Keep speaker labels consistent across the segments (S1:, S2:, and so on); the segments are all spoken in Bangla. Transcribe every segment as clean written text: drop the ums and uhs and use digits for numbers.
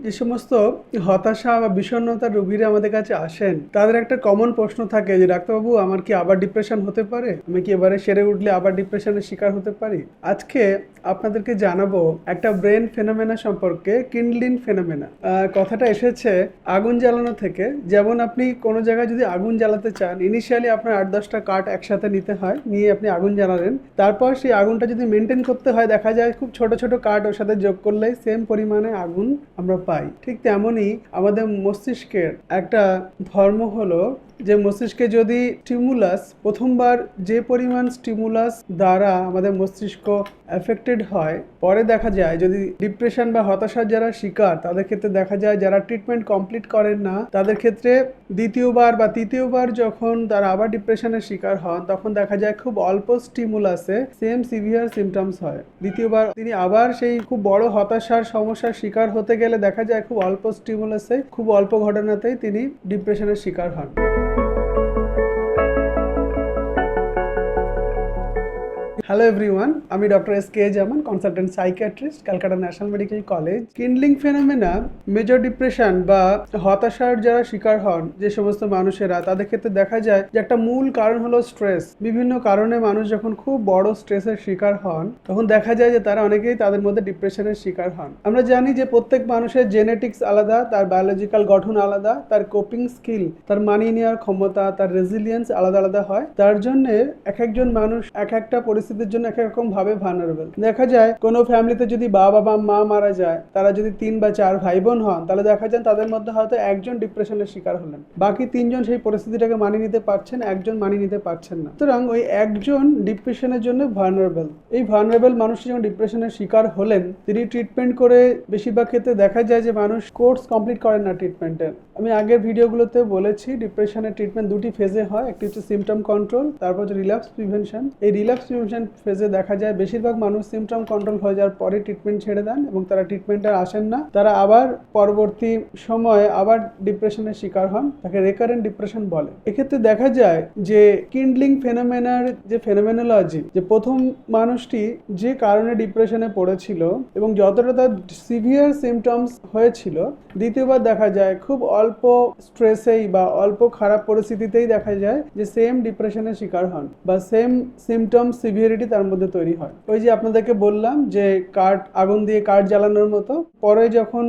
S1: যে সমস্ত হতাশা বা বিষণ্ণতার রোগীরা আমাদের কাছে আসেন, তাদের একটা কমন প্রশ্ন থাকে যে ডাক্তারবাবু, আমার কি আবার ডিপ্রেশন হতে পারে? আমি কি এবারে সেরে উঠলে আবার ডিপ্রেশনের শিকার হতে পারি? আজকে আপনাদেরকে জানাবো একটা ব্রেন ফেনোমেনা সম্পর্কে, কিন্ডলিং ফেনোমেনা। কথাটা এসেছে আগুন জ্বালানো থেকে। যেমন আপনি কোনো জায়গায় যদি আগুন জ্বালাতে চান, ইনিশিয়ালি আপনার 8-10টা কাঠ একসাথে নিতে হয়, নিয়ে আপনি আগুন জ্বালালেন। তারপর সেই আগুনটা যদি মেনটেন করতে হয়, দেখা যায় খুব ছোট ছোট কাঠ ওর সাথে যোগ করলেই সেম পরিমাণে আগুন আমরা পাই। ঠিক তেমনই আমাদের মস্তিষ্কের একটা ধর্ম হলো যে মস্তিষ্কে যদি স্টিমুলাস, প্রথমবার যে পরিমাণ স্টিমুলাস দ্বারা আমাদের মস্তিষ্ক এফেক্টেড হয়, পরে দেখা যায় যদি ডিপ্রেশন বা হতাশার যারা শিকার, তাদের ক্ষেত্রে দেখা যায় যারা ট্রিটমেন্ট কমপ্লিট করেন না, তাদের ক্ষেত্রে দ্বিতীয়বার বা তৃতীয়বার যখন তারা আবার ডিপ্রেশনের শিকার হন, তখন দেখা যায় খুব অল্প স্টিমুলাসে সেম সিভিয়ার সিমটমস হয়। দ্বিতীয়বার তিনি আবার সেই খুব বড় হতাশার সমস্যার শিকার হতে গেলে দেখা যায় খুব অল্প স্টিমুলাসে, খুব অল্প ঘটনাতেই তিনি ডিপ্রেশনের শিকার হন। হ্যালো এভরিওয়ান, আমি doctor SK. Zaman, consultant psychiatrist, Calcutta national medical college. Kindling phenomena, major depression বা হতাশার যারা শিকার হন যে সমস্ত মানুষেরা, তাদের ক্ষেত্রে দেখা যায় যে একটা মূল কারণ হলো স্ট্রেস। বিভিন্ন কারণে মানুষ যখন খুব বড় স্ট্রেসের শিকার হন, তখন দেখা যায় যে তারা অনেকেই তাদের মধ্যে ডিপ্রেশনের শিকার হন। আমরা জানি যে প্রত্যেক মানুষের জেনেটিক্স আলাদা, তার বায়োলজিক্যাল গঠন আলাদা, তার কোপিং স্কিল, তার মানিয়ে নেওয়ার ক্ষমতা, তার রেজিলিয়েন্স আলাদা আলাদা হয়। তার জন্য এক একজন মানুষ এক একটা পরিস্থিতির জন্য এক এক রকম ভাবে ভালনারেবল। দেখা যায় কোনো ফ্যামিলিতে যদি বাবা বা মা মারা যায়, তারা যদি 3 বা 4 ভাই বোন হন, তাহলে দেখা যায় তাদের মধ্যে হয়তো একজন ডিপ্রেশনের শিকার হলেন, বাকি 3জন সেই পরিস্থিতিটাকে মানিয়ে নিতে পারছেন, একজন মানিয়ে নিতে পারছেন না। সুতরাং ওই একজন ডিপ্রেশনের জন্য ভালনারেবল। এই ভালনারেবল মানুষ যখন ডিপ্রেশনের শিকার হলেন, তিনি ট্রিটমেন্ট করে, বেশিরভাগ ক্ষেত্রে দেখা যায় যে মানুষ কোর্স কমপ্লিট করেন না ট্রিটমেন্টের। আমি আগের ভিডিওগুলোতে বলেছি ডিপ্রেশনের ট্রিটমেন্ট দুটি ফেজে হয়, একটি হচ্ছে সিমটম কন্ট্রোল, তারপর হচ্ছে রিল্যাপস প্রিভেনশন। এই রিল্যাপস প্রিভেনশন ফেজে দেখা যায় বেশিরভাগ মানুষ সিমটম কন্ট্রোল হয়ে যাওয়ার পরে ট্রিটমেন্ট ছেড়ে দেন এবং তারা ট্রিটমেন্টে আসেন না। তারা আবার পরবর্তী সময়ে আবার ডিপ্রেশনের শিকার হন, তাকে রেকারেন্ট ডিপ্রেশন বলে। এক্ষেত্রে দেখা যায় যে কিন্ডলিং ফেনোমেনার যে ফেনোমেনোলজি, যে প্রথম মানুষটি যে কারণে ডিপ্রেশনে পড়েছিল এবং যতটা তার সিভিয়ার সিমটমস হয়েছিল, দ্বিতীয়বার দেখা যায় খুব অল্প স্ট্রেসেই বা অল্প খারাপ পরিস্থিতিতেই দেখা যায় যে সেম ডিপ্রেশনের শিকার হন বা সেম সিমটম সিভিয়ারিটি তার মধ্যে তৈরি হয়। ওই যে আপনাদেরকে বললাম যে আগুন দিয়ে কাঠ জ্বালানোর মতো, পরে যখন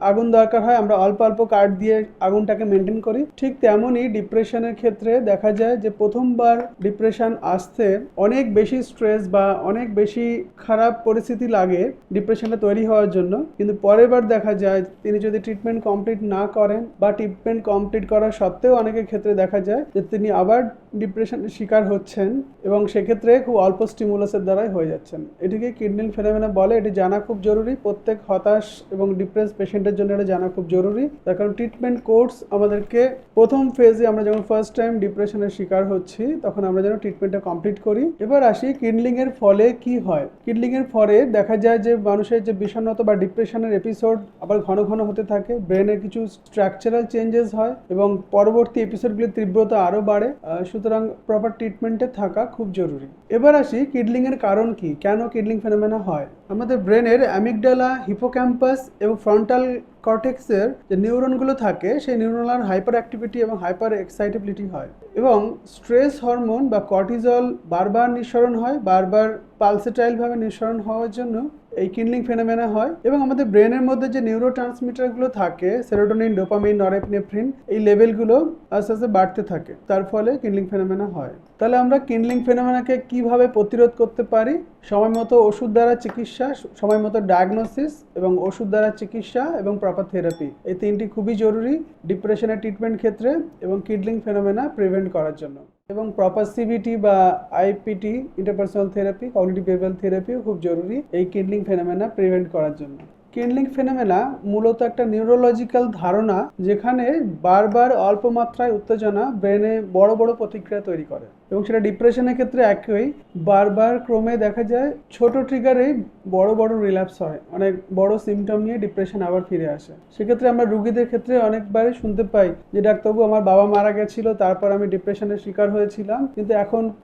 S1: আগুন দরকার হয় আমরা অল্প অল্প কাঠ দিয়ে আগুনটাকে মেনটেন করি। ঠিক তেমনই ডিপ্রেশনের ক্ষেত্রে দেখা যায় যে প্রথমবার ডিপ্রেশন আসতে অনেক বেশি স্ট্রেস বা অনেক বেশি খারাপ পরিস্থিতি লাগে ডিপ্রেশনটা তৈরি হওয়ার জন্য, কিন্তু পরের বার দেখা যায় তিনি যদি ট্রিটমেন্ট কমপ্লিট না করেন বা ট্রিটমেন্ট কমপ্লিট করা সত্ত্বেও অনেকের ক্ষেত্রে দেখা যায় যে তিনি আবার ডিপ্রেশনের শিকার হচ্ছেন এবং সেক্ষেত্রে খুব অল্প স্টিমুলাসের দ্বারাই হয়ে যাচ্ছেন। এটিকে কিডনি ফেনোমেনা বলে। এটি জানা খুব জরুরি, প্রত্যেক হতাশ এবং ডিপ্রেস পেশেন্টের জন্য এটা জানা খুব জরুরি। তার কারণ ট্রিটমেন্ট কোর্স আমাদেরকে প্রথম ফেজে, আমরা যখন ফার্স্ট টাইম ডিপ্রেশনের শিকার হচ্ছি, তখন আমরা যেন ট্রিটমেন্টটা কমপ্লিট করি। এবার আসি কিডলিং এর ফলে কি হয়। কিডলিং এর ফলে দেখা যায় যে মানুষের যে বিষণ্ণতা বা ডিপ্রেশনের এপিসোড আবার ঘন ঘন হতে থাকে, ব্রেনের কিছু স্ট্রাকচারাল চেঞ্জেস হয় এবং পরবর্তী এপিসোডগুলির তীব্রতা আরও বাড়ে। সুতরাং প্রপার ট্রিটমেন্টে থাকা খুব জরুরি। এবার আসি কিডলিং এর কারণ কি, কেন কিডলিং ফেনোমেনা হয়। আমাদের ব্রেনের অ্যামিগডালা, হিপোক্যাম্পাস এবং ফ্রন্টাল কর্টেক্সের যে নিউরনগুলো থাকে, সেই নিউরনাল হাইপার অ্যাক্টিভিটি এবং হাইপার এক্সাইটেবিলিটি হয় এবং স্ট্রেস হরমোন বা কর্টিজল বারবার নিঃসরণ হয়, বারবার পালসেটাইলভাবে নিঃসরণ হওয়ার জন্য এই কিডলিং ফেনোমেনা হয়। এবং আমাদের ব্রেনের মধ্যে যে নিউরো ট্রান্সমিটারগুলো থাকে, সেরোটোনিন, ডোপামিন, নরএপিনেফ্রিন, এই লেভেলগুলো আস্তে আস্তে বাড়তে থাকে, তার ফলে কিডলিং ফেনোমেনা হয়। তাহলে আমরা কিডলিং ফেনোমেনাকে কিভাবে প্রতিরোধ করতে পারি? সময় মতো ওষুধ দ্বারা চিকিৎসা, সময় মতো ডায়াগনোসিস এবং ওষুধ দ্বারা চিকিৎসা এবং প্রপার থেরাপি, এই তিনটি খুবই জরুরি ডিপ্রেশনের ট্রিটমেন্ট ক্ষেত্রে এবং কিডলিং ফেনোমেনা প্রিভেন্ট করার জন্য। এবং প্রপার সিবিটি বা আইপিটি, ইন্টারপার্সোনাল থেরাপি, কগনিটিভ বিহেভিয়ারাল থেরাপিও খুব জরুরি এই কিডলিং ফেনোমেনা প্রিভেন্ট করার জন্য। কিডলিং ফেনোমেনা মূলত একটা নিউরোলজিক্যাল ধারণা, যেখানে বারবার অল্প মাত্রায় উত্তেজনা ব্রেনে বড় বড় প্রতিক্রিয়া তৈরি করে। এবং সেটা ডিপ্রেশনের ক্ষেত্রে একই, বারবার ক্রমে দেখা যায় ছোট ট্রিগারেই বড় বড় রিল্যাপস হয়, অনেক বড় সিমটম নিয়ে ডিপ্রেশন আবার ফিরে আসে। সেক্ষেত্রে আমরা রুগীদের ক্ষেত্রে অনেকবারই শুনতে পাই যে ডাক্তারবাবু আমার বাবা মারা গেছিল, তারপর আমি ডিপ্রেশনের শিকার হয়েছিলাম, কিন্তু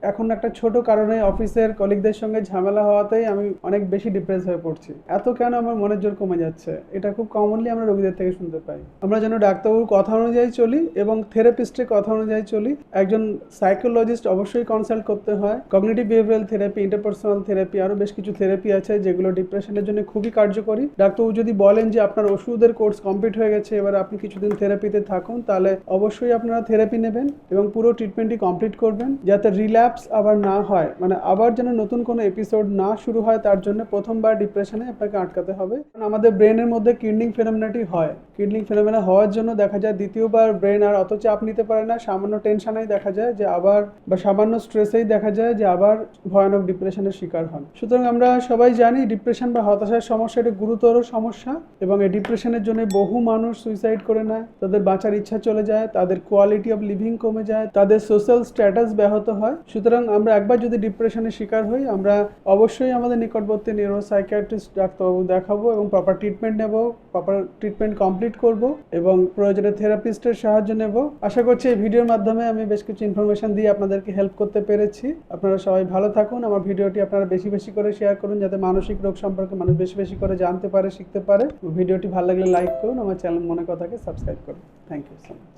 S1: এখন একটা ছোট কারণে অফিসের কলিগদের সঙ্গে ঝামেলা হওয়াতেই আমি অনেক বেশি ডিপ্রেস হয়ে পড়ছি, এত কেন আমার মনের জোর কমে যাচ্ছে। এটা খুব কমনলি আমরা রোগীদের থেকে শুনতে পাই। আমরা যেন ডাক্তারবাবুর কথা অনুযায়ী চলি এবং থেরাপিস্টের কথা অনুযায়ী চলি। একজন সাইকোলজিস্ট অবশ্যই কনসাল্ট করতে হয়। Cognitive behavioural therapy, interpersonal therapy, আরও বেশ কিছু থেরাপি আছে যেগুলো ডিপ্রেশনের জন্য খুবই কার্যকরী। ডাক্তারবাবু যদি বলেন যে আপনার ওষুধের কোর্স কমপ্লিট হয়ে গেছে, এবার আপনি কিছুদিন থেরাপিতে থাকুন, তাহলে অবশ্যই আপনারা থেরাপি নেবেন এবং পুরো ট্রিটমেন্টটি কমপ্লিট করবেন, যাতে রিল্যাপস আবার না হয়, মানে আবার যেন নতুন কোনো এপিসোড না শুরু হয়। তার জন্য প্রথমবার ডিপ্রেশনে আপনাকে আটকাতে হবে। কারণ আমাদের ব্রেনের মধ্যে কিডনিং ফেনোমেনাটি হয়। কিডনিং ফেনোমেনা হওয়ার জন্য দেখা যায় দ্বিতীয়বার ব্রেন আর অত চাপ নিতে পারে না, সামান্য টেনশনেই দেখা যায় যে আবার, বা সামান্য স্ট্রেসেই দেখা যায় যে আবার ভয়ানক ডিপ্রেশনের শিকার হন। সুতরাং আমরা সবাই জানি ডিপ্রেশন বা হতাশার সমস্যা এটা গুরুতর সমস্যা, এবং এই ডিপ্রেশনের জন্য বহু মানুষ সুইসাইড করে নেয়, তাদের বাঁচার ইচ্ছা চলে যায়, তাদের কোয়ালিটি অফ লিভিং কমে যায়, তাদের সোশ্যাল স্ট্যাটাস ব্যাহত হয়। সুতরাং আমরা একবার যদি ডিপ্রেশনের শিকার হই, আমরা অবশ্যই আমাদের নিকটবর্তী নিউরো সাইকিয়াট্রিস্ট ডাক্তারবাবু দেখাবো এবং প্রপার ট্রিটমেন্ট নেব, প্রপার ট্রিটমেন্ট কমপ্লিট করব এবং প্রয়োজনে থেরাপিস্টের সাহায্য নেব। আশা করছি এই ভিডিওর মাধ্যমে আমি বেশ কিছু ইনফরমেশন দিয়ে আপনাদেরকে হেল্প করতে পেরেছি। আপনারা সবাই ভালো থাকুন। আমার ভিডিওটি আপনারা বেশি বেশি করে শেয়ার করুন, যাতে মানসিক রোগ সম্পর্কে মানুষ বেশি বেশি করে জানতে পারে, শিখতে পারে। ভিডিওটি ভালো লাগলে লাইক করুন, আমার চ্যানেল মনে কথাকে সাবস্ক্রাইব করুন। Thank you so much.